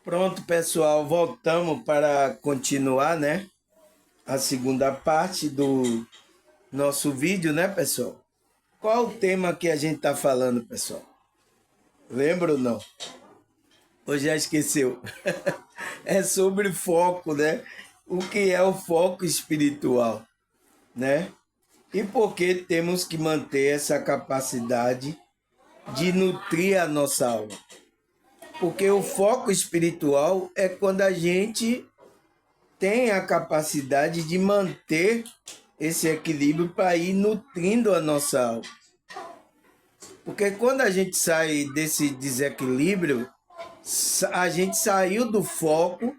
Pronto, pessoal, voltamos para continuar, né? A segunda parte do nosso vídeo, né, pessoal? Qual o tema que a gente tá falando, pessoal? Lembra ou não? Ou já esqueceu? É sobre foco, né? O que é o foco espiritual, né? E por que temos que manter essa capacidade de nutrir a nossa alma? Porque o foco espiritual é quando a gente tem a capacidade de manter esse equilíbrio para ir nutrindo a nossa alma. Porque quando a gente sai desse desequilíbrio, a gente saiu do foco,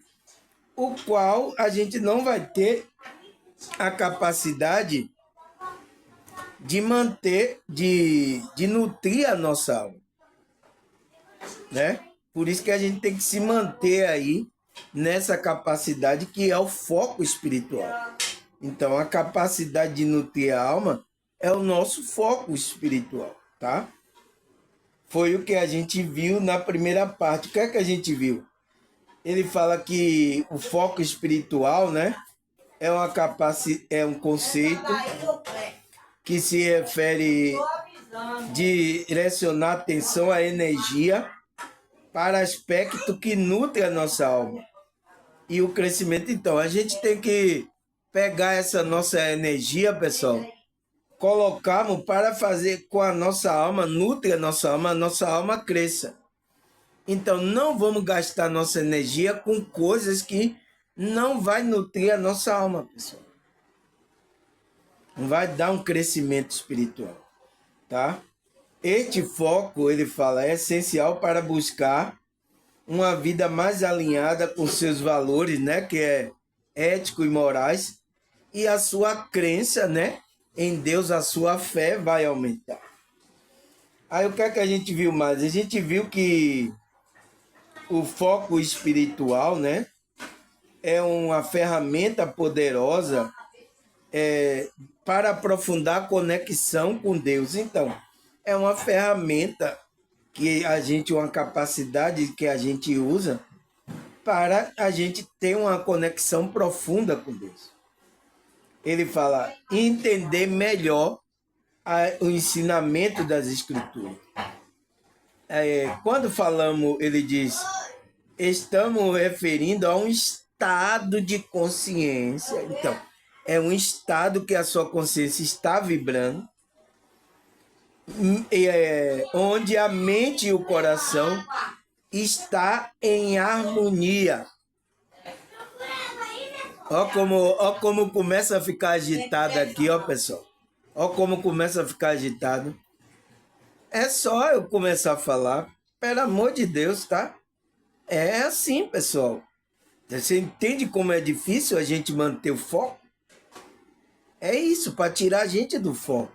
o qual a gente não vai ter a capacidade de manter, de nutrir a nossa alma, né? Por isso que a gente tem que se manter aí nessa capacidade que é o foco espiritual. Então, a capacidade de nutrir a alma é o nosso foco espiritual, tá? Foi o que a gente viu na primeira parte. O que é que a gente viu? Ele fala que o foco espiritual, né, é um conceito que se refere de direcionar a atenção, a energia para aspecto que nutre a nossa alma e o crescimento. Então, a gente tem que pegar essa nossa energia, pessoal, colocarmos para fazer com a nossa alma, nutre a nossa alma cresça. Então, não vamos gastar nossa energia com coisas que não vai nutrir a nossa alma, pessoal. Não vai dar um crescimento espiritual, tá? Este foco, ele fala, é essencial para buscar uma vida mais alinhada com seus valores, né, que é ético e morais, e a sua crença, né, em Deus, a sua fé vai aumentar. Aí o que é que a gente viu mais? A gente viu que o foco espiritual, né, é uma ferramenta poderosa para aprofundar a conexão com Deus. Então, é uma ferramenta que a gente, uma capacidade que a gente usa para a gente ter uma conexão profunda com Deus. Ele fala entender melhor o ensinamento das Escrituras. Quando falamos, ele diz, estamos referindo a um estado de consciência. Então, é um estado que a sua consciência está vibrando, onde a mente e o coração está em harmonia. Ó como começa a ficar agitado aqui, ó, pessoal. Ó como começa a ficar agitado. É só eu começar a falar, pelo amor de Deus, tá? É assim, pessoal. Você entende como é difícil a gente manter o foco? É isso, para tirar a gente do foco.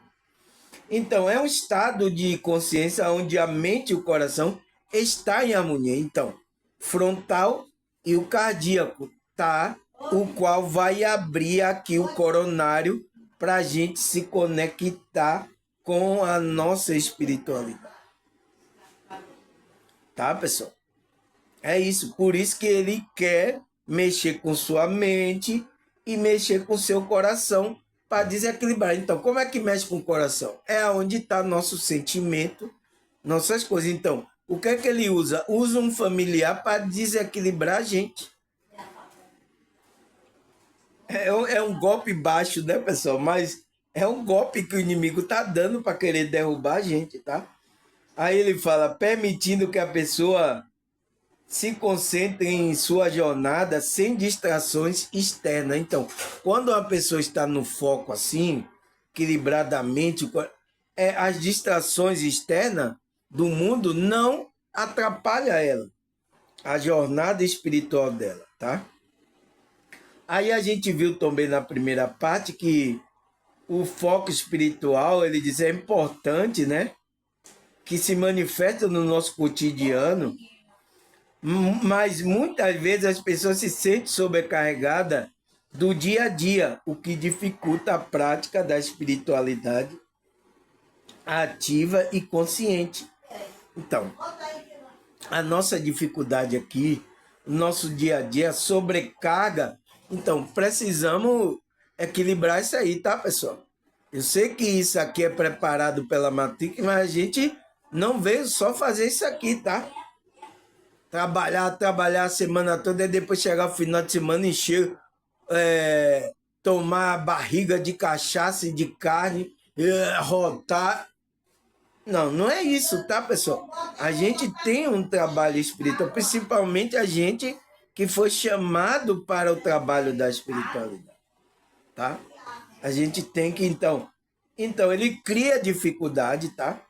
Então, é um estado de consciência onde a mente e o coração estão em harmonia. Então, frontal e o cardíaco, tá? O qual vai abrir aqui o coronário para a gente se conectar com a nossa espiritualidade. Tá, pessoal? É isso. Por isso que ele quer mexer com sua mente e mexer com seu coração para desequilibrar. Então, como é que mexe com o coração? É onde está nosso sentimento, nossas coisas. Então, o que é que ele usa? Usa um familiar para desequilibrar a gente. É um golpe baixo, né, pessoal? Mas é um golpe que o inimigo tá dando para querer derrubar a gente, tá? Aí ele fala, permitindo que a pessoa se concentre em sua jornada sem distrações externas. Então, quando uma pessoa está no foco assim, equilibradamente, as distrações externas do mundo não atrapalham ela, a jornada espiritual dela, tá? Aí a gente viu também na primeira parte que o foco espiritual, ele diz, é importante, né? Que se manifesta no nosso cotidiano, mas muitas vezes as pessoas se sentem sobrecarregadas do dia a dia, o que dificulta a prática da espiritualidade ativa e consciente. Então, a nossa dificuldade aqui, o nosso dia a dia, sobrecarga. Então, precisamos equilibrar isso aí, tá, pessoal? Eu sei que isso aqui é preparado pela Matrix, mas a gente não veio só fazer isso aqui, tá? Trabalhar a semana toda e depois chegar o final de semana e encher, tomar barriga de cachaça e de carne, rotar. Não, não é isso, tá, pessoal? A gente tem um trabalho espiritual, principalmente a gente que foi chamado para o trabalho da espiritualidade, tá? A gente tem que, então ele cria dificuldade, tá?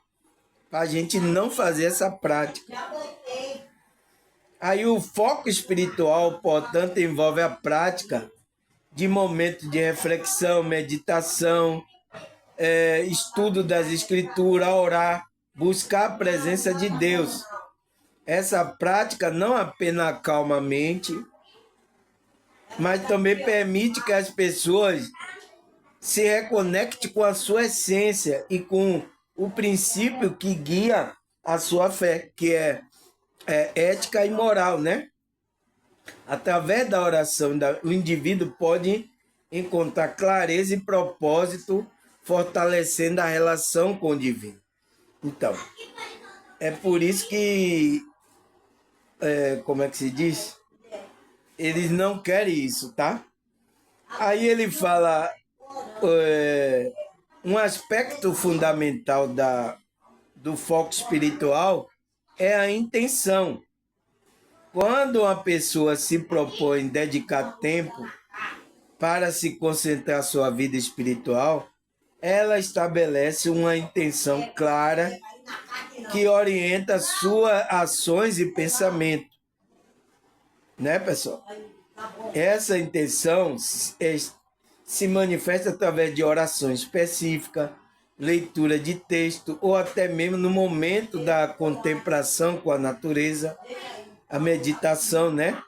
Para a gente não fazer essa prática. Aí o foco espiritual, portanto, envolve a prática de momentos de reflexão, meditação, estudo das escrituras, orar, buscar a presença de Deus. Essa prática não apenas acalma a mente, mas também permite que as pessoas se reconectem com a sua essência e com o princípio que guia a sua fé, que é ética e moral, né? Através da oração, o indivíduo pode encontrar clareza e propósito, fortalecendo a relação com o divino. Então, é por isso que, como é que se diz? Eles não querem isso, tá? Aí ele fala, um aspecto fundamental do foco espiritual é a intenção. Quando uma pessoa se propõe dedicar tempo para se concentrar sua vida espiritual, ela estabelece uma intenção clara que orienta suas ações e pensamentos. Né, pessoal? Essa intenção se manifesta através de orações específicas, leitura de texto ou até mesmo no momento da contemplação com a natureza, a meditação, né?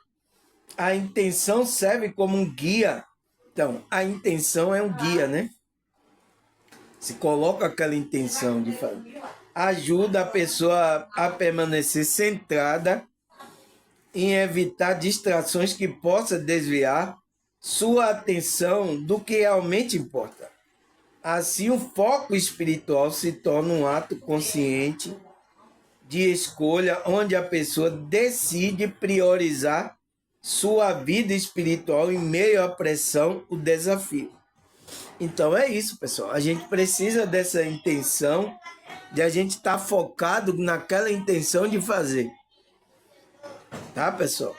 A intenção serve como um guia. Então, a intenção é um guia, né? Se coloca aquela intenção de fazer. Ajuda a pessoa a permanecer centrada em evitar distrações que possam desviar sua atenção do que realmente importa. Assim, o foco espiritual se torna um ato consciente de escolha, onde a pessoa decide priorizar sua vida espiritual em meio à pressão, o desafio. Então é isso, pessoal. A gente precisa dessa intenção, de a gente estar focado naquela intenção de fazer. Tá, pessoal?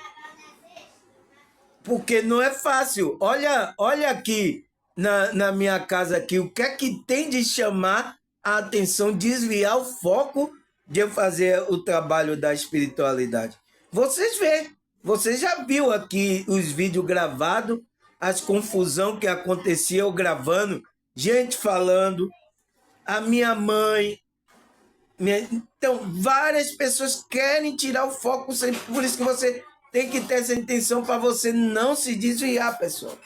Porque não é fácil. Olha aqui na minha casa aqui, o que é que tem de chamar a atenção, desviar o foco de eu fazer o trabalho da espiritualidade. Vocês vê, você já viu aqui os vídeos gravados, as confusão que acontecia eu gravando, gente falando, a minha mãe. Então, várias pessoas querem tirar o foco, por isso que você tem que ter essa intenção para você não se desviar, pessoal.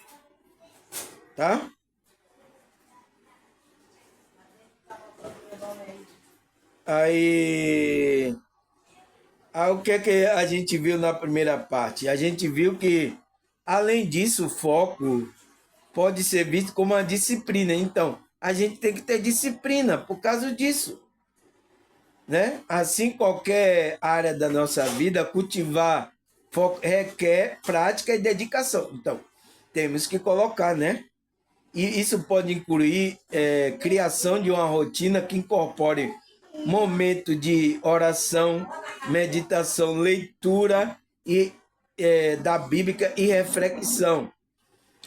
Tá? Aí, o que é que a gente viu na primeira parte? A gente viu que, além disso, o foco pode ser visto como uma disciplina. Então, a gente tem que ter disciplina por causa disso. Né? Assim, qualquer área da nossa vida, cultivar foco requer prática e dedicação. Então, temos que colocar, né? E isso pode incluir criação de uma rotina que incorpore momento de oração, meditação, leitura da Bíblia e reflexão.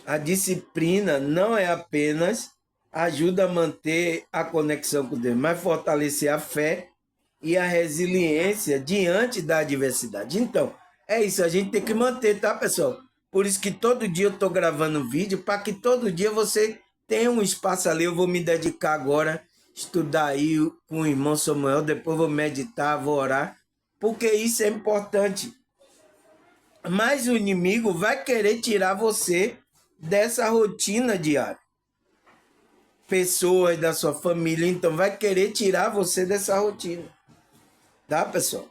A disciplina não é apenas ajuda a manter a conexão com Deus, mas fortalecer a fé e a resiliência diante da adversidade. Então, é isso, a gente tem que manter, tá, pessoal? Por isso que todo dia eu estou gravando vídeo, para que todo dia você tenha um espaço ali. Eu vou me dedicar agora, estudar aí com o irmão Samuel, depois vou meditar, vou orar, porque isso é importante. Mas o inimigo vai querer tirar você dessa rotina diária. Pessoas da sua família, então, vai querer tirar você dessa rotina. Tá, pessoal?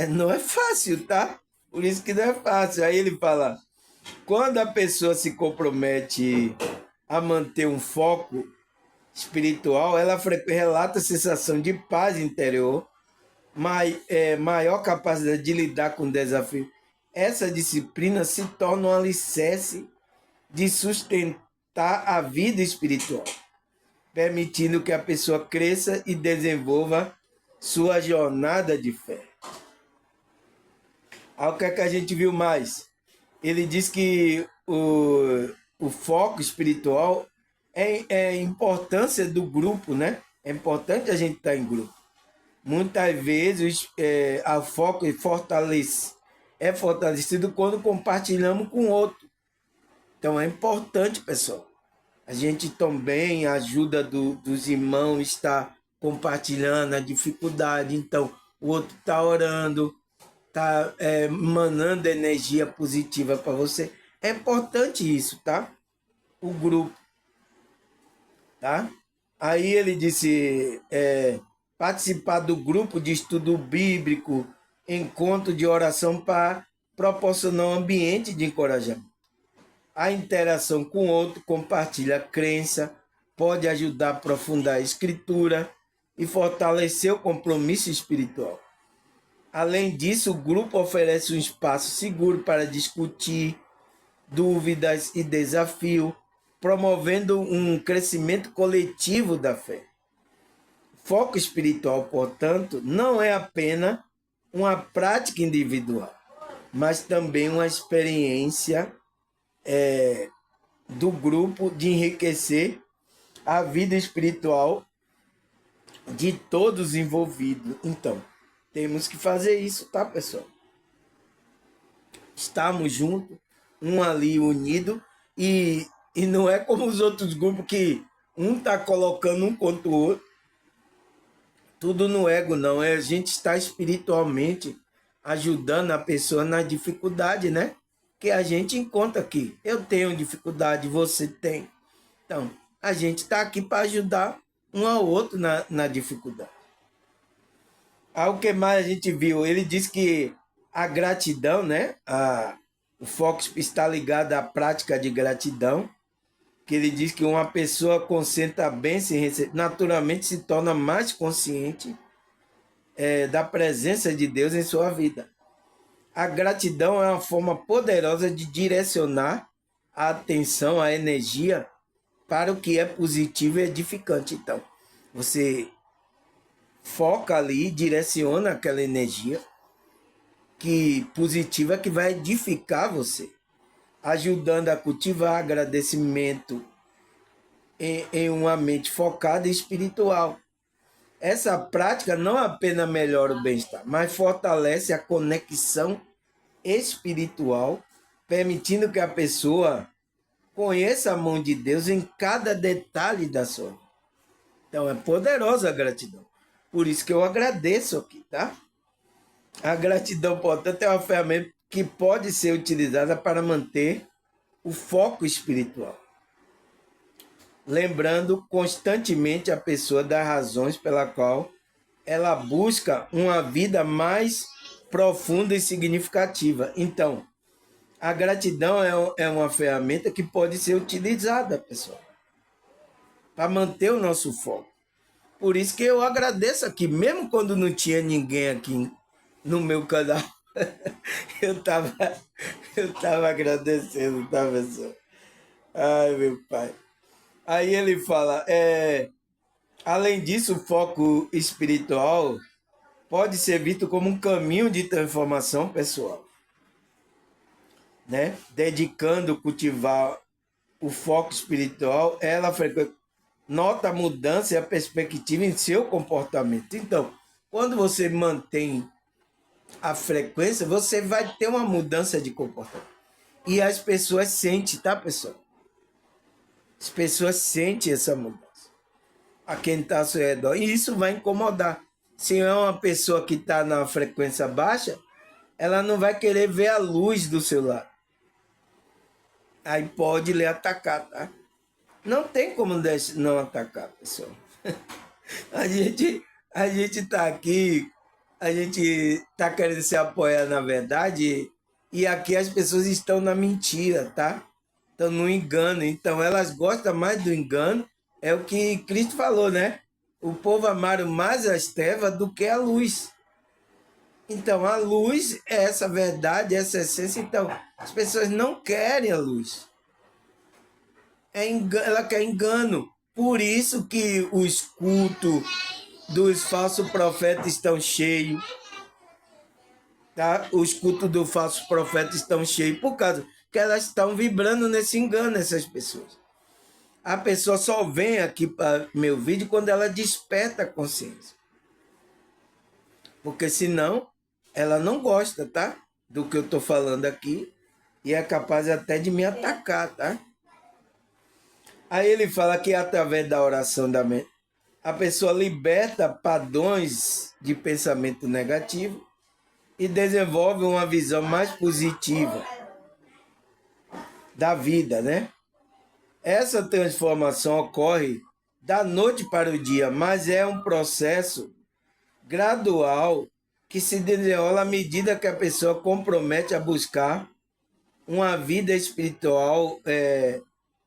Não é fácil, tá? Por isso que não é fácil. Aí ele fala, quando a pessoa se compromete a manter um foco espiritual, ela relata a sensação de paz interior, maior capacidade de lidar com o desafio. Essa disciplina se torna um alicerce de sustentar a vida espiritual, permitindo que a pessoa cresça e desenvolva sua jornada de fé. Aí o que é que a gente viu mais? Ele diz que o foco espiritual é a importância do grupo, né? É importante a gente estar em grupo. Muitas vezes a foco é fortalecido quando compartilhamos com o outro. Então é importante, pessoal. A gente também ajuda dos irmãos, está compartilhando a dificuldade. Então o outro está orando, está emanando energia positiva para você. É importante isso, tá? O grupo, tá? Aí ele disse, participar do grupo de estudo bíblico, encontro de oração para proporcionar um ambiente de encorajamento. A interação com o outro compartilha a crença, pode ajudar a aprofundar a escritura e fortalecer o compromisso espiritual. Além disso, o grupo oferece um espaço seguro para discutir dúvidas e desafios, promovendo um crescimento coletivo da fé. Foco espiritual, portanto, não é apenas uma prática individual, mas também uma experiência do grupo de enriquecer a vida espiritual de todos envolvidos. Então, temos que fazer isso, tá, pessoal? Estamos juntos, um ali unido, e não é como os outros grupos que um está colocando um contra o outro. Tudo no ego, não. É a gente está espiritualmente ajudando a pessoa na dificuldade, né? Que a gente encontra aqui. Eu tenho dificuldade, você tem. Então, a gente está aqui para ajudar um ao outro na dificuldade. Aí o que mais a gente viu? Ele disse que a gratidão, né? O foco está ligado à prática de gratidão, que ele diz que uma pessoa concentra bem sem receber, naturalmente se torna mais consciente da presença de Deus em sua vida. A gratidão é uma forma poderosa de direcionar a atenção, a energia para o que é positivo e edificante. Então, você foca ali, direciona aquela energia positiva que vai edificar você, ajudando a cultivar agradecimento em uma mente focada e espiritual. Essa prática não apenas melhora o bem-estar, mas fortalece a conexão espiritual, permitindo que a pessoa conheça a mão de Deus em cada detalhe da sua vida. Então é poderosa a gratidão. Por isso que eu agradeço aqui, tá? A gratidão, portanto, é uma ferramenta que pode ser utilizada para manter o foco espiritual, lembrando constantemente a pessoa das razões pela qual ela busca uma vida mais profunda e significativa. Então, a gratidão é uma ferramenta que pode ser utilizada, pessoal, para manter o nosso foco. Por isso que eu agradeço aqui, mesmo quando não tinha ninguém aqui no meu canal, eu tava agradecendo, tá, pessoal? Ai, meu pai. Aí ele fala, além disso, o foco espiritual pode ser visto como um caminho de transformação pessoal, né? Dedicando cultivar o foco espiritual, ela nota a mudança e a perspectiva em seu comportamento. Então, quando você mantém a frequência, você vai ter uma mudança de comportamento. E as pessoas sentem, tá, pessoal? As pessoas sentem essa mudança. A quem está ao seu redor. E isso vai incomodar. Se é uma pessoa que está na frequência baixa, ela não vai querer ver a luz do seu lado. Aí pode lhe atacar, tá? Não tem como não atacar, pessoal. A gente tá aqui, a gente tá querendo se apoiar na verdade, E aqui as pessoas estão na mentira, tá? Estão no engano. Então elas gostam mais do engano. É o que Cristo falou, né? O povo amaram mais as trevas do que a luz. Então a luz é essa verdade, essa essência. Então as pessoas não querem a luz. Ela quer engano. Por isso que os cultos dos falsos profetas estão cheios. Tá? Os cultos dos falsos profetas estão cheios por causa que elas estão vibrando nesse engano, essas pessoas. A pessoa só vem aqui para meu vídeo quando ela desperta a consciência. Porque senão ela não gosta, tá? Do que eu estou falando aqui e é capaz até de me atacar, tá? Aí ele fala que através da oração da mente, a pessoa liberta padrões de pensamento negativo e desenvolve uma visão mais positiva da vida, né? Essa transformação ocorre da noite para o dia, mas é um processo gradual que se desenrola à medida que a pessoa compromete a buscar uma vida espiritual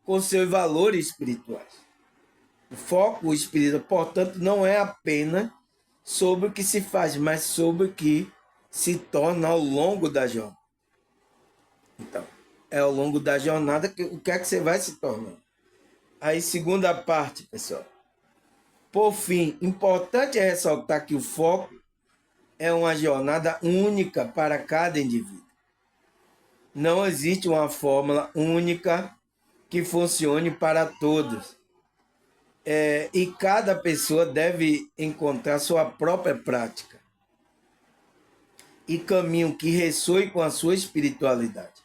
com seus valores espirituais. O foco espiritual, portanto, não é apenas sobre o que se faz, mas sobre o que se torna ao longo da jornada. Então, é ao longo da jornada que o que é que você vai se tornando. Aí, segunda parte, pessoal. Por fim, importante é ressaltar que o foco é uma jornada única para cada indivíduo. Não existe uma fórmula única que funcione para todos. E cada pessoa deve encontrar sua própria prática e caminho que ressoe com a sua espiritualidade.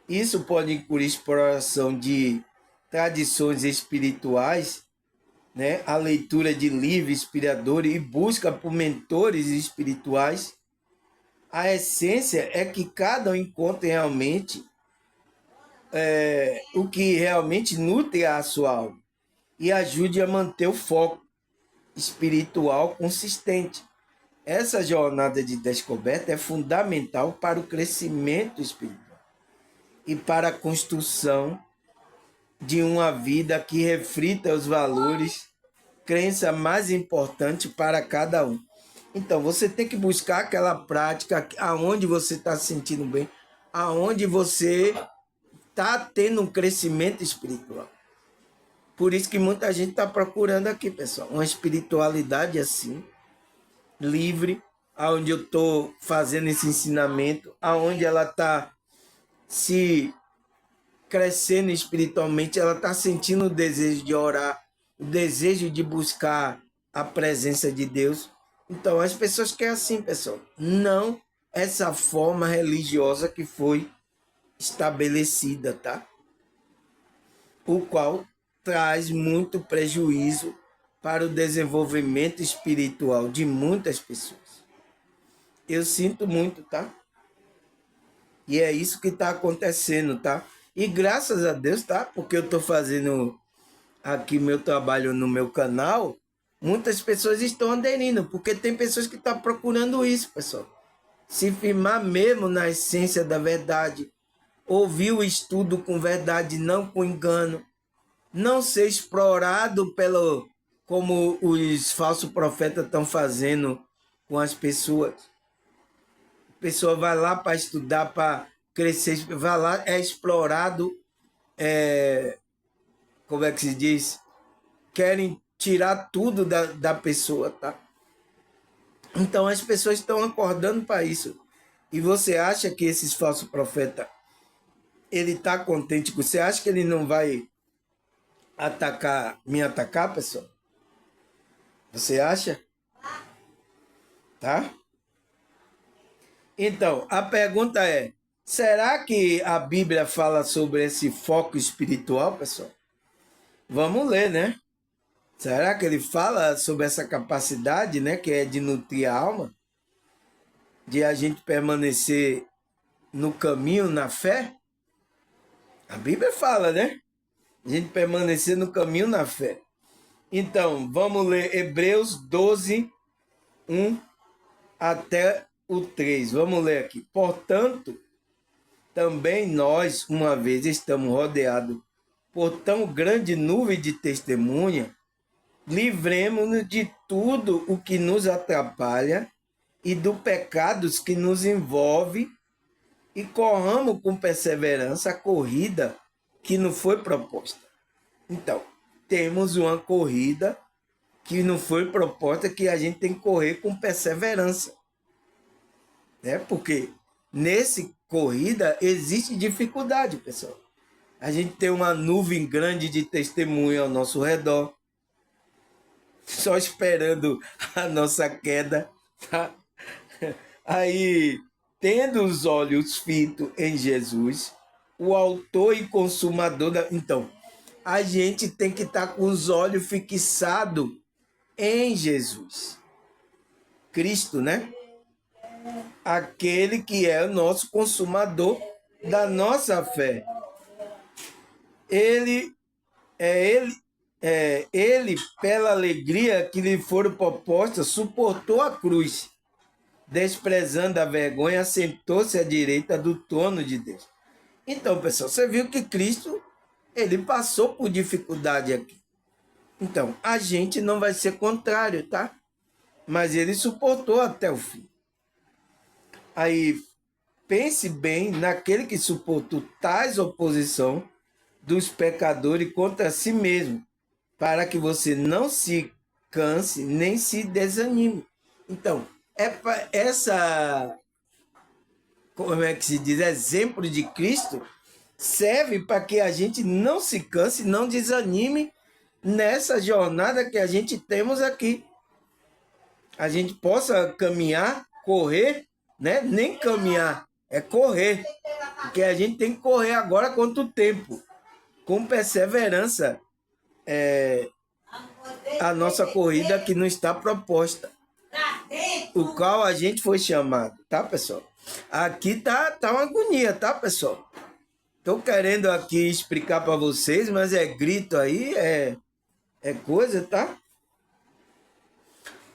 Isso pode incluir exploração de tradições espirituais, né? A leitura de livros inspiradores e busca por mentores espirituais. A essência é que cada um encontre realmente o que realmente nutre a sua alma e ajude a manter o foco espiritual consistente. Essa jornada de descoberta é fundamental para o crescimento espiritual e para a construção de uma vida que reflita os valores, crença mais importante para cada um. Então, você tem que buscar aquela prática aonde você está se sentindo bem, aonde você está tendo um crescimento espiritual. Por isso que muita gente está procurando aqui, pessoal, uma espiritualidade assim, livre, aonde eu estou fazendo esse ensinamento, aonde ela está se crescendo espiritualmente, ela está sentindo o desejo de orar, o desejo de buscar a presença de Deus. Então, as pessoas querem assim, pessoal, não essa forma religiosa que foi estabelecida, tá? O qual traz muito prejuízo para o desenvolvimento espiritual de muitas pessoas. Eu sinto muito, tá? E é isso que está acontecendo, tá? E graças a Deus, tá? Porque eu estou fazendo aqui meu trabalho no meu canal, muitas pessoas estão aderindo, porque tem pessoas que estão procurando isso, pessoal. Se firmar mesmo na essência da verdade, ouvir o estudo com verdade, não com engano, não ser explorado como os falsos profetas estão fazendo com as pessoas. A pessoa vai lá para estudar, para crescer, vai lá, é explorado, como é que se diz? Querem tirar tudo da pessoa, tá? Então as pessoas estão acordando para isso. E você acha que esses falsos profetas, ele está contente com você? Acha que ele não vai me atacar, pessoal? Você acha? Tá? Então, a pergunta é, será que a Bíblia fala sobre esse foco espiritual, pessoal? Vamos ler, né? Será que ele fala sobre essa capacidade, né, que é de nutrir a alma? De a gente permanecer no caminho, na fé? A Bíblia fala, né? A gente permanecer no caminho, na fé. Então, vamos ler Hebreus 12, 1 até o 3. Vamos ler aqui. Portanto, também nós, uma vez, estamos rodeados por tão grande nuvem de testemunha, livremos-nos de tudo o que nos atrapalha e do pecados que nos envolve e corramos com perseverança a corrida que nos foi proposta. Então, temos uma corrida que não foi proposta, que a gente tem que correr com perseverança, né? Porque nesse corrida existe dificuldade, pessoal. A gente tem uma nuvem grande de testemunha ao nosso redor, só esperando a nossa queda, tá? Aí, tendo os olhos fitos em Jesus, o autor e consumador da... Então, a gente tem que estar com os olhos fixados em Jesus. Cristo, né? Aquele que é o nosso consumador da nossa fé. Ele, pela alegria que lhe foi proposta, suportou a cruz, desprezando a vergonha, assentou-se à direita do trono de Deus. Então, pessoal, você viu que Cristo, ele passou por dificuldade aqui. Então, a gente não vai ser contrário, tá? Mas ele suportou até o fim. Aí, pense bem naquele que suportou tais oposição dos pecadores contra si mesmo, para que você não se canse nem se desanime. Então, essa, como é que se diz, exemplo de Cristo serve para que a gente não se canse, não desanime nessa jornada que a gente temos aqui. A gente possa caminhar, correr, né? Nem caminhar, é correr. Porque a gente tem que correr agora contra o tempo, com perseverança, a nossa corrida que não está proposta, o qual a gente foi chamado, tá, pessoal? Aqui tá uma agonia, tá, pessoal? Tô querendo aqui explicar para vocês, mas é grito aí, é coisa, tá?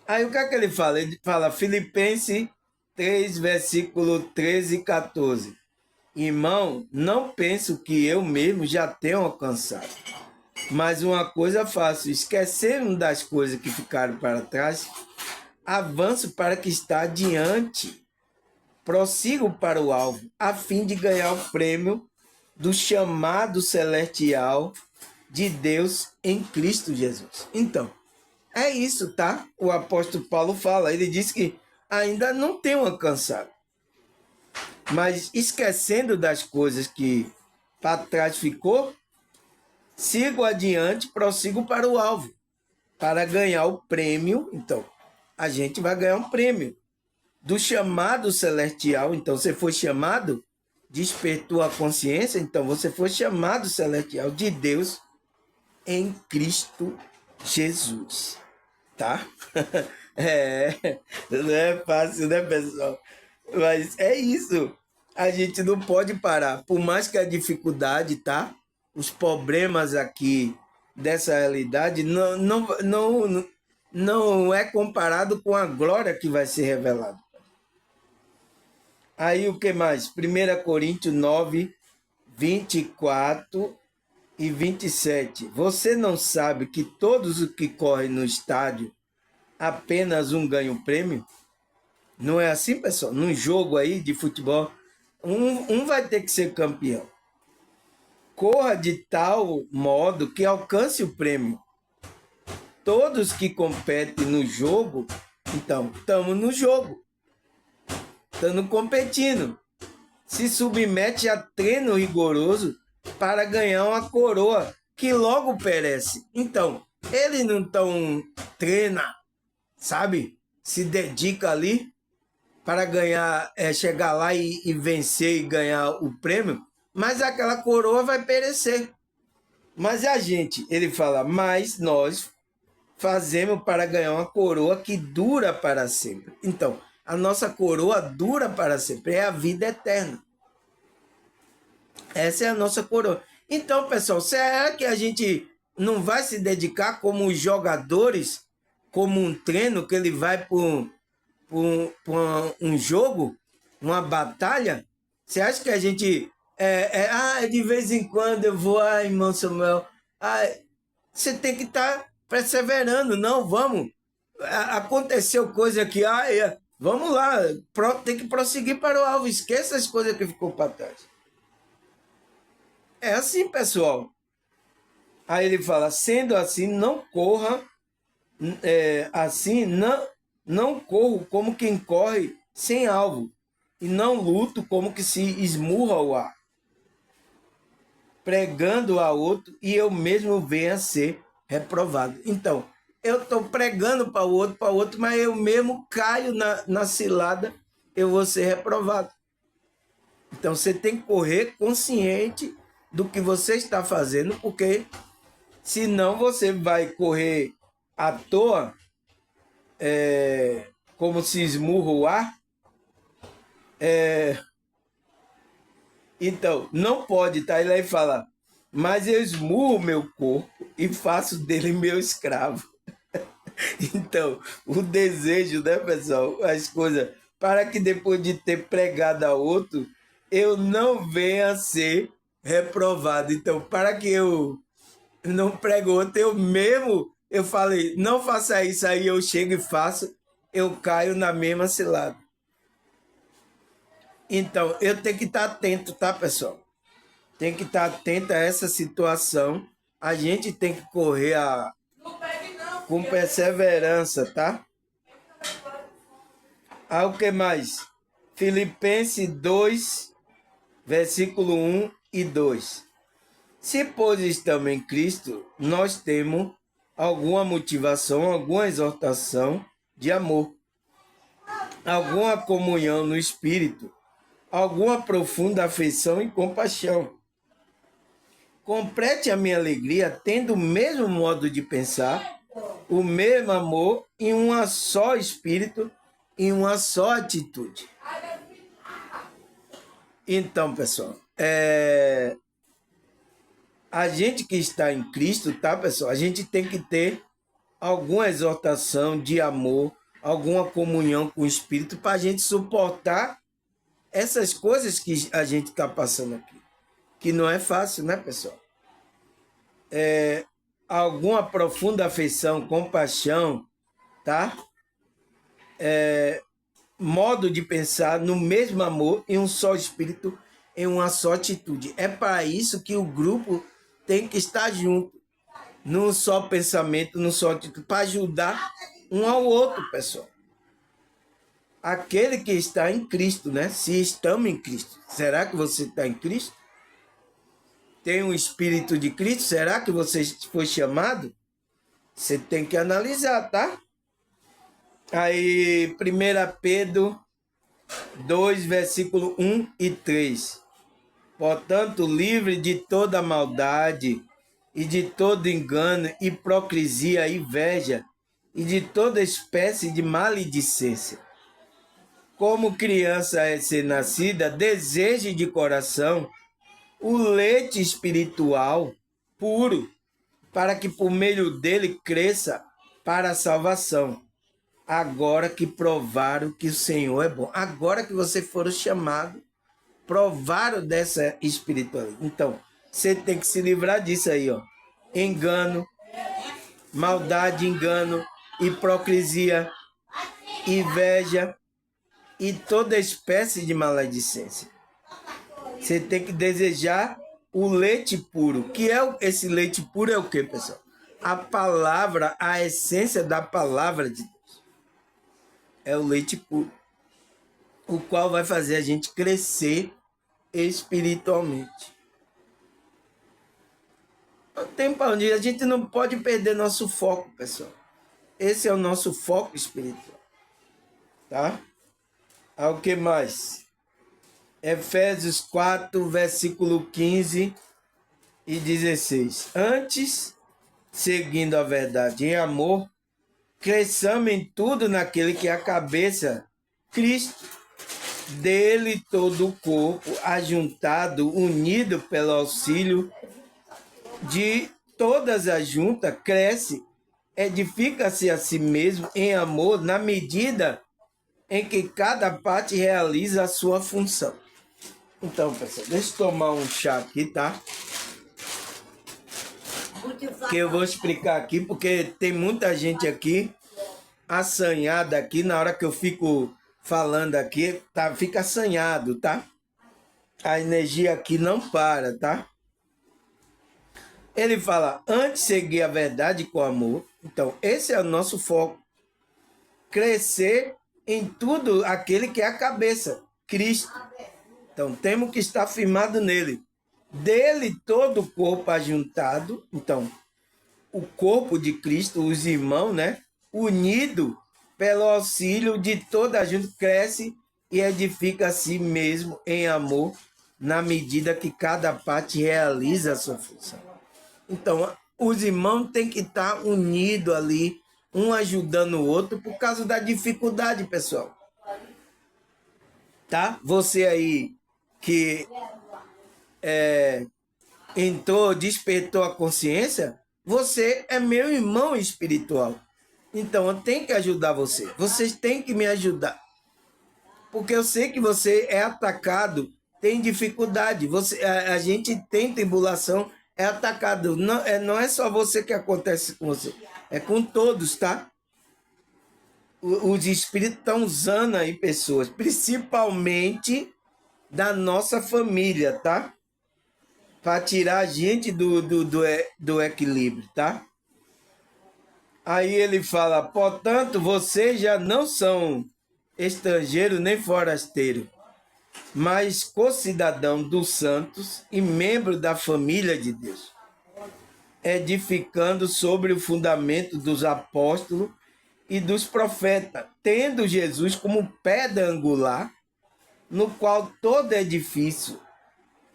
Aí o que é que ele fala? Ele fala Filipenses 3, versículo 13 e 14. Irmão, não penso que eu mesmo já tenho alcançado, mas uma coisa faço, esquecendo das coisas que ficaram para trás, avanço para que está adiante, prossigo para o alvo, a fim de ganhar o prêmio do chamado celestial de Deus em Cristo Jesus. Então, é isso, tá? O apóstolo Paulo fala, ele diz que ainda não tem alcançado, mas esquecendo das coisas que para trás ficou, sigo adiante, prossigo para o alvo, para ganhar o prêmio. Então, a gente vai ganhar um prêmio do chamado celestial. Então, você foi chamado, despertou a consciência, então você foi chamado celestial de Deus em Cristo Jesus, tá? Não é fácil, né, pessoal? Mas é isso. A gente não pode parar. Por mais que a dificuldade, tá? Os problemas aqui dessa realidade não é comparado com a glória que vai ser revelada. Aí o que mais? 1 Coríntios 9, 24 e 27. Você não sabe que todos os que correm no estádio, apenas um ganha o prêmio? Não é assim, pessoal? Num jogo aí de futebol, um vai ter que ser campeão. Corra de tal modo que alcance o prêmio. Todos que competem no jogo, então, estamos no jogo. Estamos competindo. Se submete a treino rigoroso para ganhar uma coroa que logo perece. Então, eles não estão treina, sabe? Se dedica ali para ganhar, chegar lá e vencer e ganhar o prêmio, mas aquela coroa vai perecer. Mas a gente, ele fala, mas nós fazemos para ganhar uma coroa que dura para sempre. Então, a nossa coroa dura para sempre, é a vida eterna. Essa é a nossa coroa. Então, pessoal, será que a gente não vai se dedicar como os jogadores, como um treino que ele vai por um jogo, uma batalha? Você acha que a gente... de vez em quando eu vou, irmão Samuel, você tem que estar perseverando, não, vamos. Aconteceu coisa que, vamos lá, tem que prosseguir para o alvo, esqueça as coisas que ficou para trás. É assim, pessoal. Aí ele fala, sendo assim, não corra, não corro como quem corre sem alvo, e não luto como que se esmurra o ar, pregando a outro, e eu mesmo venha a ser reprovado. Então, eu estou pregando para o outro, mas eu mesmo caio na cilada, eu vou ser reprovado. Então, você tem que correr consciente do que você está fazendo, porque senão você vai correr à toa, como se esmurra o ar. Então, não pode, tá? Ele aí fala, mas eu esmurro meu corpo e faço dele meu escravo. Então, o desejo, né, pessoal? As coisas, para que depois de ter pregado a outro, eu não venha a ser reprovado. Então, para que eu não prego outro, eu falei, não faça isso, aí eu chego e faço, eu caio na mesma cilada. Então, eu tenho que estar atento, tá, pessoal? Tem que estar atento a essa situação. A gente tem que correr com perseverança, tá? O que mais? Filipenses 2, versículo 1 e 2. Se, pois, estamos em Cristo, nós temos alguma motivação, alguma exortação de amor, alguma comunhão no Espírito, alguma profunda afeição e compaixão. Complete a minha alegria tendo o mesmo modo de pensar, o mesmo amor em uma só espírito, em uma só atitude. Então, pessoal, a gente que está em Cristo, tá, pessoal? A gente tem que ter alguma exortação de amor, alguma comunhão com o Espírito para a gente suportar essas coisas que a gente está passando aqui. Que não é fácil, né, pessoal? Alguma profunda afeição, compaixão, tá? Modo de pensar no mesmo amor, em um só espírito, em uma só atitude. É para isso que o grupo tem que estar junto, num só pensamento, num só atitude, para ajudar um ao outro, pessoal. Aquele que está em Cristo, né? Se estamos em Cristo. Será que você está em Cristo? Tem um Espírito de Cristo? Será que você foi chamado? Você tem que analisar, tá? Aí, 1 Pedro 2, versículo 1 e 3. Portanto, livre de toda maldade e de todo engano, hipocrisia, inveja e de toda espécie de maledicência. Como criança recém-nascida, deseje de coração o leite espiritual puro, para que por meio dele cresça para a salvação. Agora que provaram que o Senhor é bom. Agora que você foram chamados, provaram dessa espiritualidade. Então, você tem que se livrar disso aí, ó. Engano, maldade, engano, hipocrisia, inveja e toda espécie de maledicência. Você tem que desejar o leite puro. Que é esse leite puro é o que, pessoal? A palavra, a essência da palavra de Deus. É o leite puro, o qual vai fazer a gente crescer espiritualmente. Não tem para onde, a gente não pode perder nosso foco, pessoal. Esse é o nosso foco espiritual. Tá? O que mais? Efésios 4, versículo 15 e 16. Antes, seguindo a verdade em amor, cresçamos em tudo naquele que é a cabeça, Cristo. Dele todo o corpo, ajuntado, unido pelo auxílio de todas as juntas, cresce, edifica-se a si mesmo em amor, na medida em que cada parte realiza a sua função. Então, pessoal, deixa eu tomar um chá aqui, tá? Que eu vou explicar aqui, porque tem muita gente aqui assanhada aqui, na hora que eu fico falando aqui, tá? Fica assanhado, tá? A energia aqui não para, tá? Ele fala, antes seguir a verdade com amor. Então, esse é o nosso foco. Crescer em tudo aquele que é a cabeça, Cristo. Então, temos que estar firmado nele. Dele todo o corpo ajuntado. Então, o corpo de Cristo, os irmãos, né? Unido pelo auxílio de toda a gente, cresce e edifica a si mesmo em amor, na medida que cada parte realiza a sua função. Então, os irmãos têm que estar unidos ali, um ajudando o outro, por causa da dificuldade, pessoal. Tá? Você aí que entrou, despertou a consciência, você é meu irmão espiritual. Então, eu tenho que ajudar você. Vocês têm que me ajudar. Porque eu sei que você é atacado, tem dificuldade. A gente tem tribulação, é atacado. Não é só você que acontece com você. É com todos, tá? Os espíritos estão usando aí pessoas, principalmente da nossa família, tá? Para tirar a gente do equilíbrio, tá? Aí ele fala, portanto, vocês já não são estrangeiros nem forasteiros, mas co-cidadão dos santos e membro da família de Deus, edificando sobre o fundamento dos apóstolos e dos profetas, tendo Jesus como pedra angular, no qual todo edifício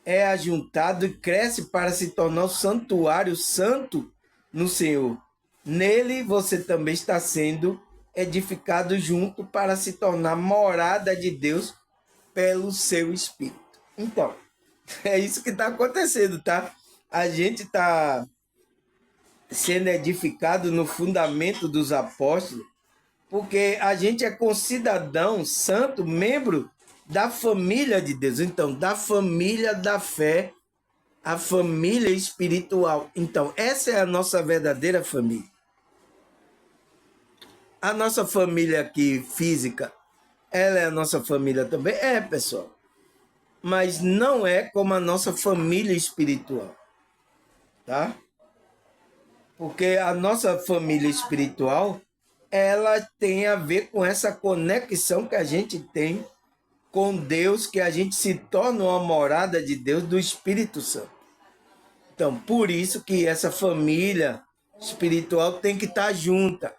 é ajuntado e cresce para se tornar o santuário santo no Senhor. Nele você também está sendo edificado junto para se tornar morada de Deus pelo seu Espírito. Então, é isso que está acontecendo, tá? A gente está sendo edificado no fundamento dos apóstolos, porque a gente é concidadão santo, membro da família de Deus. Então, da família da fé, a família espiritual. Então, essa é a nossa verdadeira família. A nossa família aqui, física, ela é a nossa família também? É, pessoal. Mas não é como a nossa família espiritual, tá? Porque a nossa família espiritual, ela tem a ver com essa conexão que a gente tem com Deus, que a gente se torna uma morada de Deus, do Espírito Santo. Então, por isso que essa família espiritual tem que estar junta.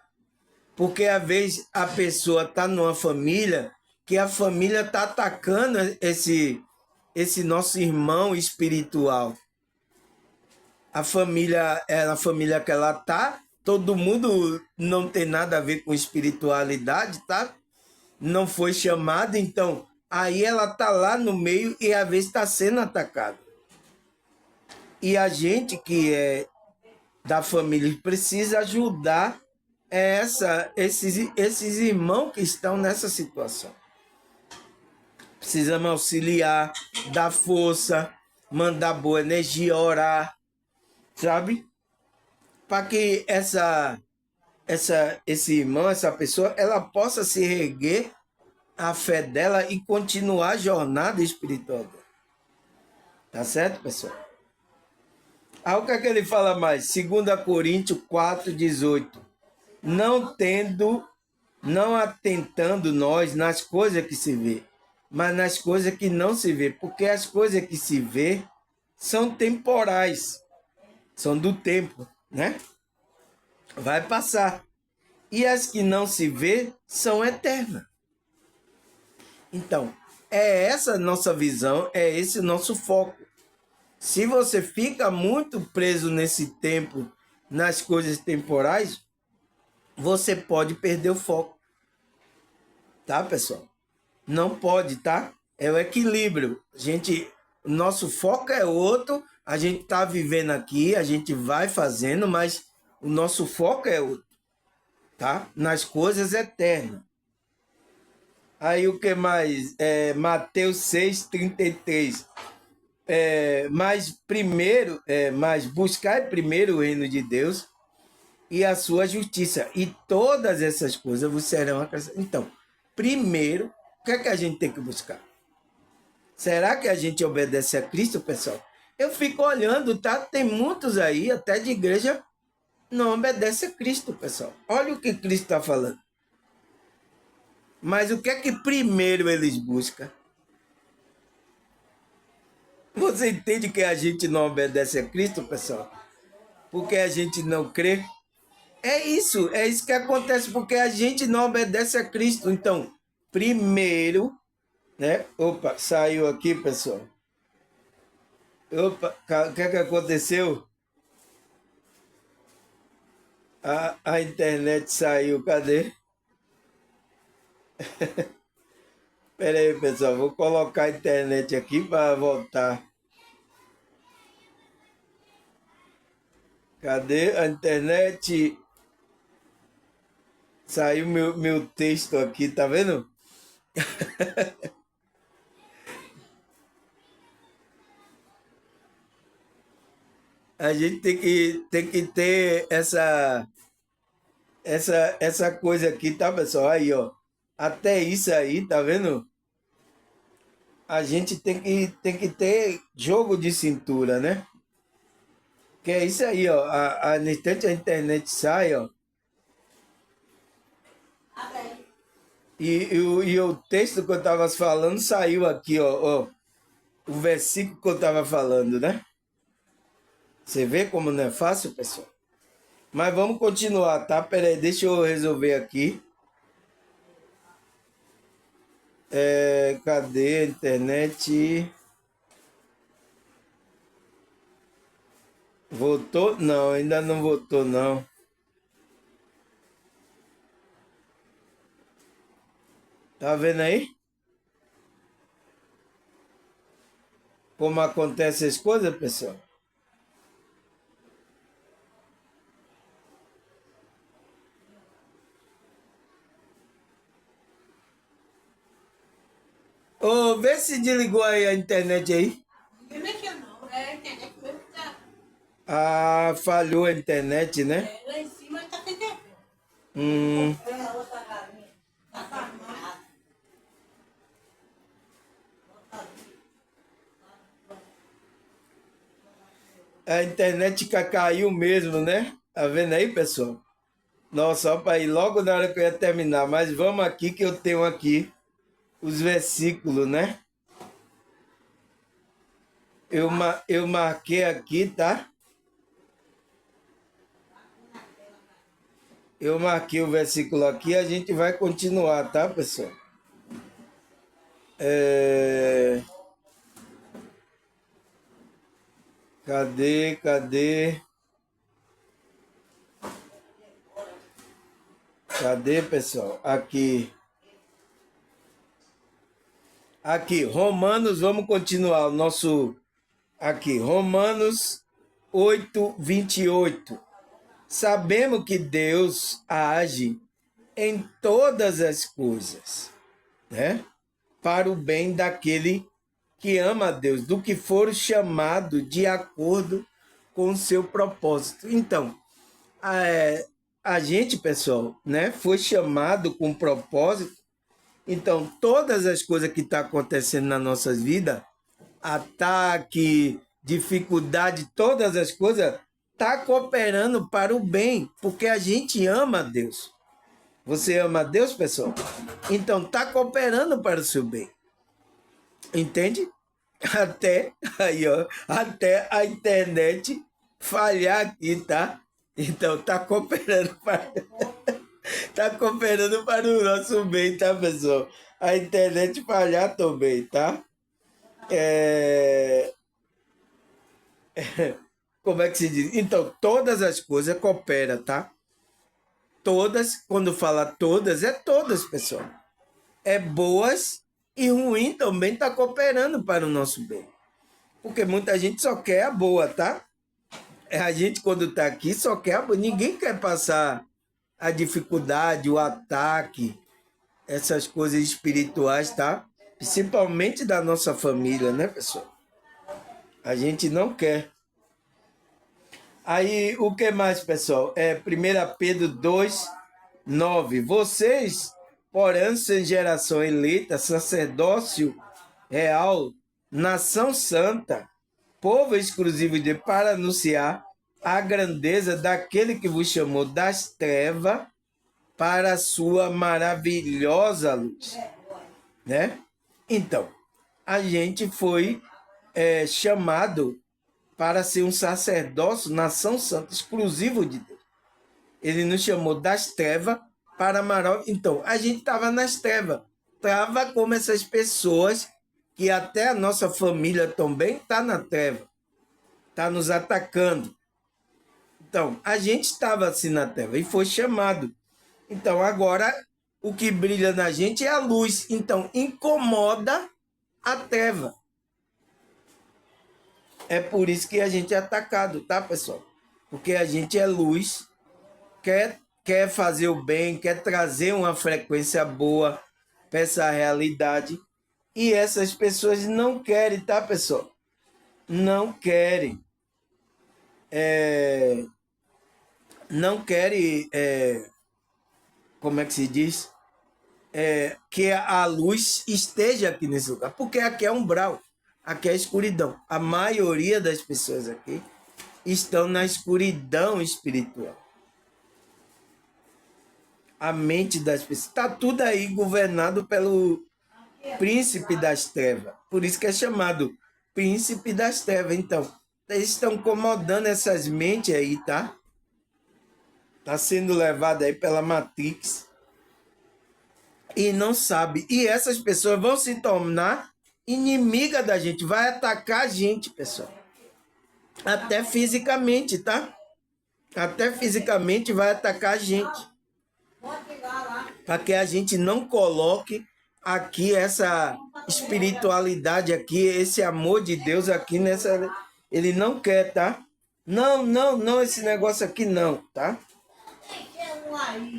Porque às vezes a pessoa está numa família que a família está atacando esse nosso irmão espiritual. A família que ela está, todo mundo não tem nada a ver com espiritualidade, tá? Não foi chamado, então aí ela está lá no meio e às vezes está sendo atacada. E a gente que é da família precisa ajudar esses irmãos que estão nessa situação. Precisamos auxiliar, dar força, mandar boa energia, orar, sabe? Para que esse irmão, essa pessoa, ela possa se reerguer a fé dela e continuar a jornada espiritual dela. Tá certo, pessoal? Aí o que é que ele fala mais? 2 Coríntios 4:18. Não atentando nós nas coisas que se vê, mas nas coisas que não se vê, porque as coisas que se vê são temporais, são do tempo, né? Vai passar. E as que não se vê são eternas. Então, é essa nossa visão, é esse nosso foco. Se você fica muito preso nesse tempo, nas coisas temporais, você pode perder o foco. Tá, pessoal? Não pode, tá? É o equilíbrio. Nosso foco é outro, a gente tá vivendo aqui, a gente vai fazendo, mas o nosso foco é outro, tá? Nas coisas eternas. Aí o que mais? Mateus 6:33. Mas buscar primeiro o reino de Deus e a sua justiça, e todas essas coisas vos serão acrescentadas. Então, primeiro, o que é que a gente tem que buscar? Será que a gente obedece a Cristo, pessoal? Eu fico olhando, tá? Tem muitos aí, até de igreja, não obedece a Cristo, pessoal. Olha o que Cristo está falando. Mas o que é que primeiro eles buscam? Você entende que a gente não obedece a Cristo, pessoal? Porque a gente não crê? É isso que acontece, porque a gente não obedece a Cristo. Então, primeiro, né? Opa, saiu aqui, pessoal. Opa, o que é que aconteceu? A internet saiu, cadê? Pera aí, pessoal, vou colocar a internet aqui para voltar. Cadê a internet? Saiu meu texto aqui, tá vendo? A gente tem que ter essa coisa aqui, tá, pessoal? Aí, ó. Até isso aí, tá vendo? A gente tem que ter jogo de cintura, né? Que é isso aí, ó. No instante a internet sai, ó. E o texto que eu estava falando saiu aqui, ó. O versículo que eu estava falando, né? Você vê como não é fácil, pessoal? Mas vamos continuar, tá? Pera aí, deixa eu resolver aqui. Cadê a internet? Voltou? Não, ainda não voltou, não. Tá vendo aí? Como acontecem as coisas, pessoal? Ô, vê se desligou aí a internet aí. Não mexeu não, é a internet mesmo que tá. Ah, falhou a internet, né? Lá em cima tá sem tempo. Hum, Tá farmado. a internet caiu mesmo, né? Tá vendo aí, pessoal? Nossa, opa aí, logo na hora que eu ia terminar, mas vamos aqui que eu tenho aqui os versículos, né? Eu marquei aqui, tá? Eu marquei o versículo aqui, a gente vai continuar, tá, pessoal? É... Cadê? Cadê, pessoal? Aqui, Romanos, vamos continuar o nosso. Aqui, Romanos 8:28. Sabemos que Deus age em todas as coisas, né? Para o bem daquele que ama a Deus, do que for chamado de acordo com o seu propósito. Então, a gente, pessoal, né, foi chamado com propósito. Então, todas as coisas que estão acontecendo nas nossas vidas, ataque, dificuldade, todas as coisas, tá cooperando para o bem, porque a gente ama a Deus. Você ama a Deus, pessoal? Então tá cooperando para o seu bem. Entende? Até a internet falhar aqui, tá? Então tá cooperando para tá cooperando para o nosso bem, tá, pessoal? A internet falhar também, tá? É... Como é que se diz? Então, todas as coisas cooperam, tá? Todas, quando fala todas, é todas, pessoal. É boas e ruim também tá cooperando para o nosso bem. Porque muita gente só quer a boa, tá? A gente, quando tá aqui, só quer a boa. Ninguém quer passar a dificuldade, o ataque. essas coisas espirituais, tá? Principalmente da nossa família, né, pessoal? A gente não quer. Aí, o que mais, pessoal? 1 Pedro 2, 9. Vocês, porém, são geração eleita, sacerdócio real, nação santa, povo exclusivo de Deus, para anunciar a grandeza daquele que vos chamou das trevas para a sua maravilhosa luz, né? Então, a gente foi chamado para ser um sacerdócio, nação santa, exclusivo de Deus. Ele nos chamou das trevas para a maravilha. Então, a gente estava nas trevas. Estava como essas pessoas que até a nossa família também está na treva. Está nos atacando. Então, a gente estava assim na treva e foi chamado. Então, agora, o que brilha na gente é a luz. Então, incomoda a treva. É por isso que a gente é atacado, tá, pessoal? Porque a gente é luz, quer fazer o bem, quer trazer uma frequência boa para essa realidade. E essas pessoas não querem, tá, pessoal? Não querem. Não querem, como é que se diz? Que a luz esteja aqui nesse lugar. Porque aqui é umbral, aqui é escuridão. A maioria das pessoas aqui estão na escuridão espiritual. A mente das pessoas. Está tudo aí governado pelo príncipe das trevas. Por isso que é chamado príncipe das trevas. Então, eles estão incomodando essas mentes aí, tá? Está sendo levado aí pela Matrix. E não sabe. E essas pessoas vão se tornar inimigas da gente. Vai atacar a gente, pessoal. Até fisicamente, tá? Até fisicamente vai atacar a gente. Para que a gente não coloque aqui essa espiritualidade aqui, esse amor de Deus aqui nessa... Ele não quer, tá? Não, esse negócio aqui não, tá?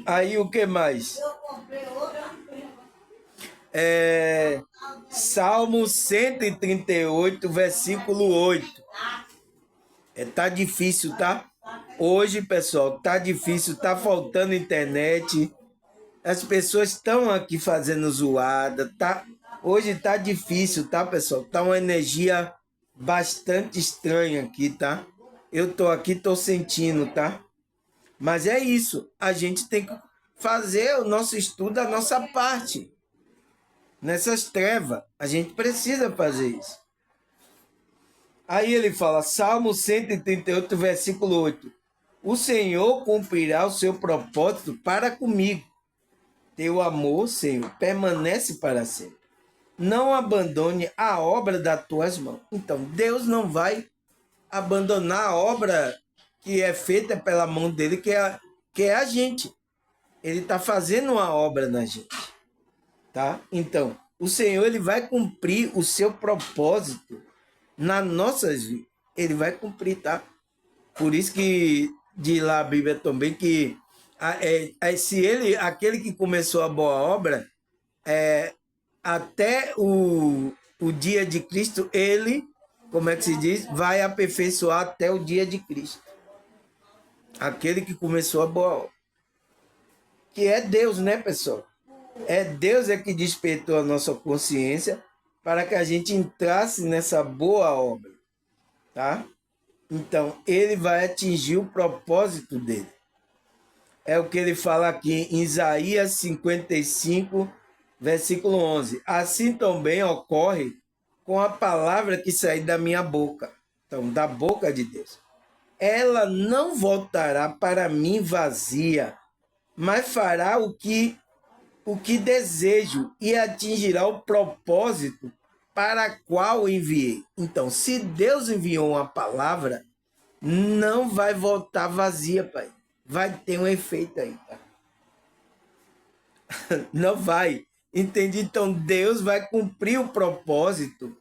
Aí o que mais? Salmo 138, versículo 8. Tá difícil, tá? Hoje, pessoal, tá difícil, tá faltando internet. As pessoas estão aqui fazendo zoada, tá? Hoje tá difícil, tá, pessoal? Tá uma energia bastante estranha aqui, tá? Eu tô aqui, tô sentindo, tá? Mas é isso, a gente tem que fazer o nosso estudo, a nossa parte. Nessas trevas, a gente precisa fazer isso. Aí ele fala, Salmo 138, versículo 8. O Senhor cumprirá o seu propósito para comigo. Teu amor, Senhor, permanece para sempre. Não abandone a obra das tuas mãos. Então, Deus não vai abandonar a obra que é feita pela mão dele, que é a gente. Ele está fazendo uma obra na gente. Tá? Então, o Senhor ele vai cumprir o seu propósito nas nossas vidas. Ele vai cumprir, tá? Por isso que diz lá a Bíblia também que se ele, aquele que começou a boa obra, até o dia de Cristo, ele, como é que se diz? Vai aperfeiçoar até o dia de Cristo. Aquele que começou a boa obra. Que é Deus, né, pessoal? Deus que despertou a nossa consciência para que a gente entrasse nessa boa obra, tá? Então, ele vai atingir o propósito dele. É o que ele fala aqui em Isaías 55, versículo 11. Assim também ocorre com a palavra que sai da minha boca. Então, da boca de Deus. Ela não voltará para mim vazia, mas fará o que desejo e atingirá o propósito para qual enviei. Então, se Deus enviou uma palavra, não vai voltar vazia, pai. Vai ter um efeito aí, tá? Não vai. Entendi? Então, Deus vai cumprir o propósito.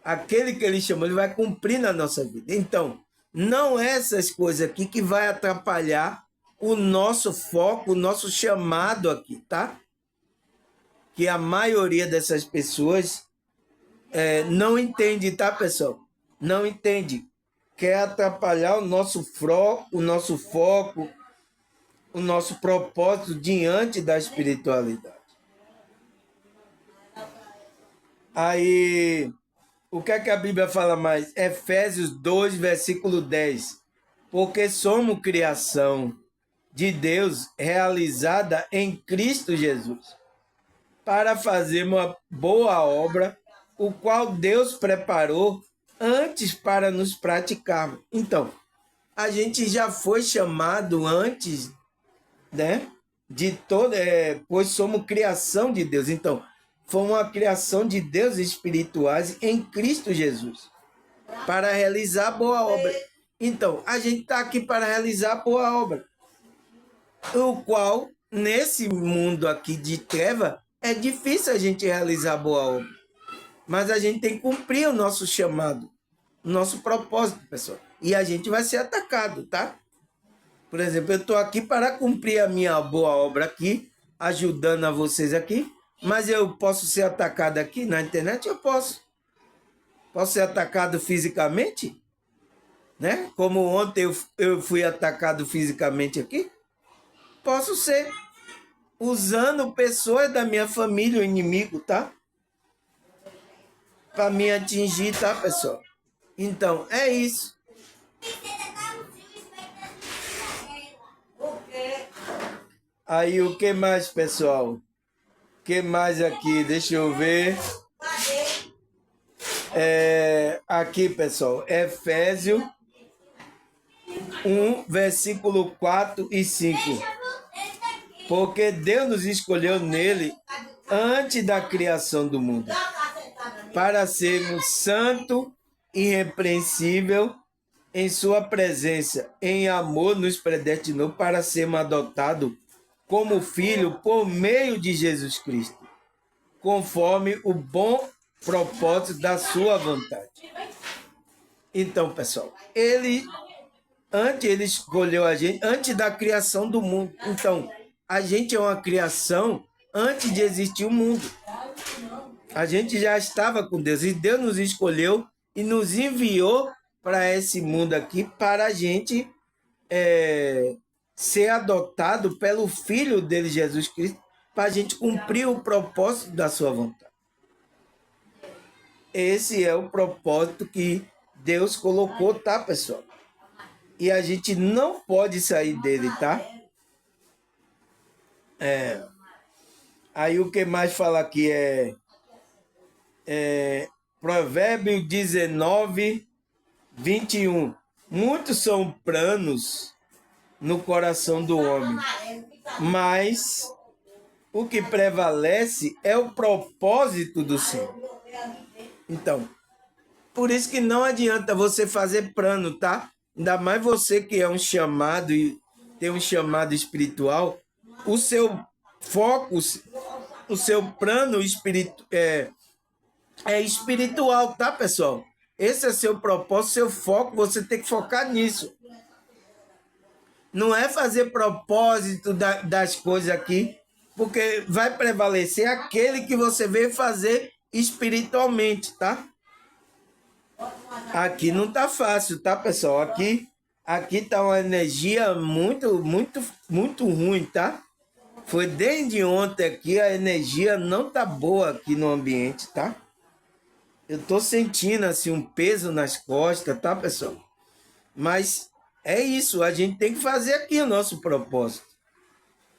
Aquele que ele chamou, ele vai cumprir na nossa vida. Então, não é essas coisas aqui que vai atrapalhar o nosso foco, o nosso chamado aqui, tá? que a maioria dessas pessoas não entende, tá, pessoal? Não entende. Quer atrapalhar o nosso foco, o nosso propósito diante da espiritualidade. Aí, o que é que a Bíblia fala mais? Efésios 2, versículo 10. Porque somos criação de Deus realizada em Cristo Jesus, para fazer uma boa obra, o qual Deus preparou antes para nos praticarmos. Então, a gente já foi chamado antes, né? De todo, pois somos criação de Deus. Então, foi uma criação de Deus espirituais em Cristo Jesus, para realizar boa obra. Então, a gente está aqui para realizar boa obra, o qual, nesse mundo aqui de treva, é difícil a gente realizar boa obra. Mas a gente tem que cumprir o nosso chamado, o nosso propósito, pessoal. E a gente vai ser atacado, tá? Por exemplo, eu estou aqui para cumprir a minha boa obra aqui, ajudando a vocês aqui, mas eu posso ser atacado aqui na internet? Eu posso. Posso ser atacado fisicamente? Né? Como ontem eu fui atacado fisicamente aqui? Posso ser. Usando pessoas da minha família, o inimigo, tá? Para me atingir, tá, pessoal? Então, é isso. Aí, o que mais, pessoal? O que mais aqui? Deixa eu ver. Aqui, pessoal, Efésios 1, versículo 4 e 5. Porque Deus nos escolheu nele antes da criação do mundo, para sermos santo e irrepreensível em sua presença. Em amor nos predestinou para sermos adotados como filho por meio de Jesus Cristo, conforme o bom propósito da sua vontade. Então, pessoal, ele escolheu a gente antes da criação do mundo. Então, a gente é uma criação antes de existir o mundo. A gente já estava com Deus e Deus nos escolheu e nos enviou para esse mundo aqui para a gente ser adotado pelo Filho dele, Jesus Cristo, para a gente cumprir o propósito da sua vontade. Esse é o propósito que Deus colocou, tá, pessoal? E a gente não pode sair dele, tá? Aí o que mais fala aqui Provérbio 19, 21. Muitos são planos no coração do homem, mas o que prevalece é o propósito do Senhor. Então, por isso que não adianta você fazer plano, tá? Ainda mais você que é um chamado e tem um chamado espiritual, o seu foco, o seu plano é espiritual, tá, pessoal? Esse é seu propósito, seu foco, você tem que focar nisso. Não é fazer propósito das coisas aqui, porque vai prevalecer aquele que você veio fazer espiritualmente, tá? Aqui não tá fácil, tá, pessoal? Aqui tá uma energia muito, muito, muito ruim, tá? Foi desde ontem aqui, a energia não tá boa aqui no ambiente, tá? Eu tô sentindo, assim, um peso nas costas, tá, pessoal? Mas é isso, a gente tem que fazer aqui o nosso propósito.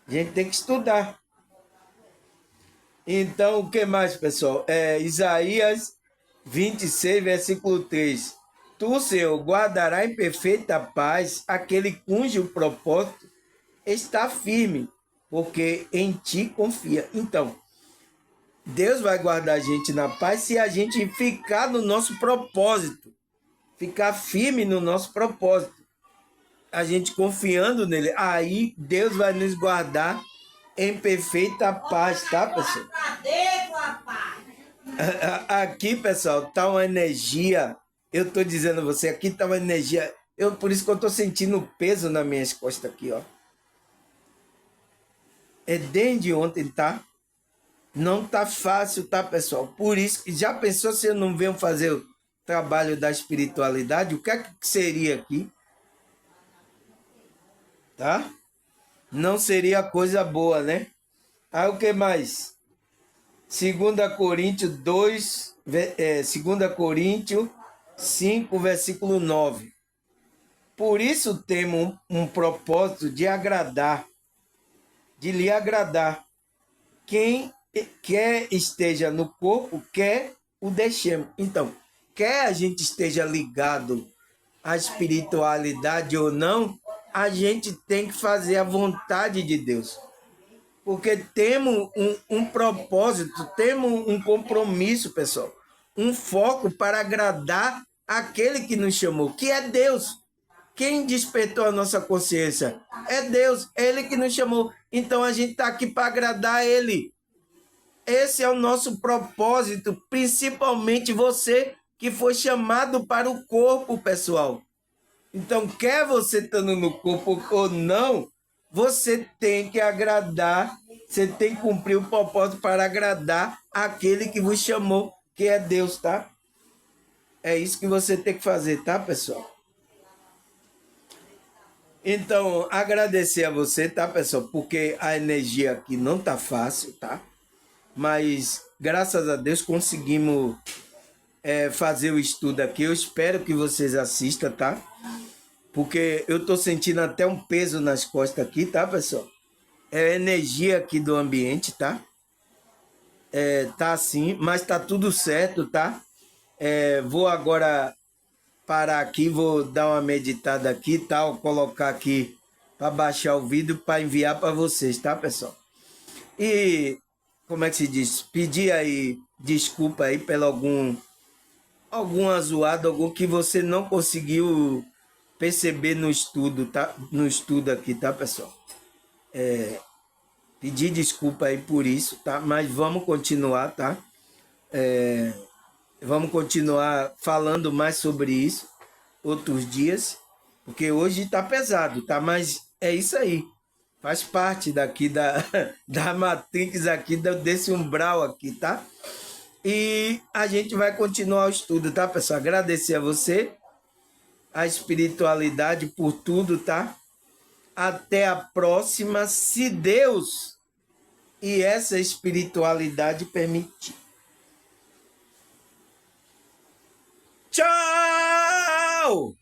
A gente tem que estudar. Então, o que mais, pessoal? Isaías 26, versículo 3. Tu, Senhor, guardará em perfeita paz aquele cujo propósito está firme, porque em ti confia. Então, Deus vai guardar a gente na paz se a gente ficar no nosso propósito, ficar firme no nosso propósito, a gente confiando nele. Aí Deus vai nos guardar em perfeita paz, tá, pessoal? Aqui, pessoal, tá uma energia. Eu tô dizendo a você, aqui tá uma energia. Por isso que eu tô sentindo peso nas minhas costas aqui, ó. É desde ontem, tá? Não tá fácil, tá, pessoal? Por isso que já pensou se eu não venho fazer o trabalho da espiritualidade? O que é que seria aqui? Tá? Não seria coisa boa, né? Aí o que mais? 2 Coríntios 2, 2 Coríntios 5, versículo 9. Por isso temos um propósito de agradar, de lhe agradar. Quem quer esteja no corpo, quer o deixemos. Então, quer a gente esteja ligado à espiritualidade ou não, a gente tem que fazer a vontade de Deus. Porque temos um propósito, temos um compromisso, pessoal. Um foco para agradar aquele que nos chamou, que é Deus. Quem despertou a nossa consciência? É Deus, é Ele que nos chamou. Então a gente está aqui para agradar Ele. Esse é o nosso propósito, principalmente você que foi chamado para o corpo, pessoal. Então, quer você estando no corpo ou não, você tem que agradar, você tem que cumprir o propósito para agradar aquele que vos chamou, que é Deus, tá? É isso que você tem que fazer, tá, pessoal? Então, agradecer a você, tá, pessoal? Porque a energia aqui não tá fácil, tá? Mas, graças a Deus, conseguimos fazer o estudo aqui. Eu espero que vocês assistam, tá? Porque eu tô sentindo até um peso nas costas aqui, tá, pessoal? É a energia aqui do ambiente, tá? Tá assim, mas tá tudo certo, tá? Vou agora parar aqui, vou dar uma meditada aqui, tá? Vou colocar aqui para baixar o vídeo para enviar para vocês, tá, pessoal? E como é que se diz? Pedir aí desculpa aí pelo alguma zoada, algum que você não conseguiu perceber no estudo, tá? No estudo aqui, tá, pessoal? Pedir desculpa aí por isso, tá? Mas vamos continuar, tá? Vamos continuar falando mais sobre isso outros dias, porque hoje tá pesado, tá? Mas é isso aí. Faz parte daqui da Matrix aqui, desse umbral aqui, tá? E a gente vai continuar o estudo, tá, pessoal? Agradecer a você, a espiritualidade por tudo, tá? Até a próxima, se Deus e essa espiritualidade permitir. Tchau!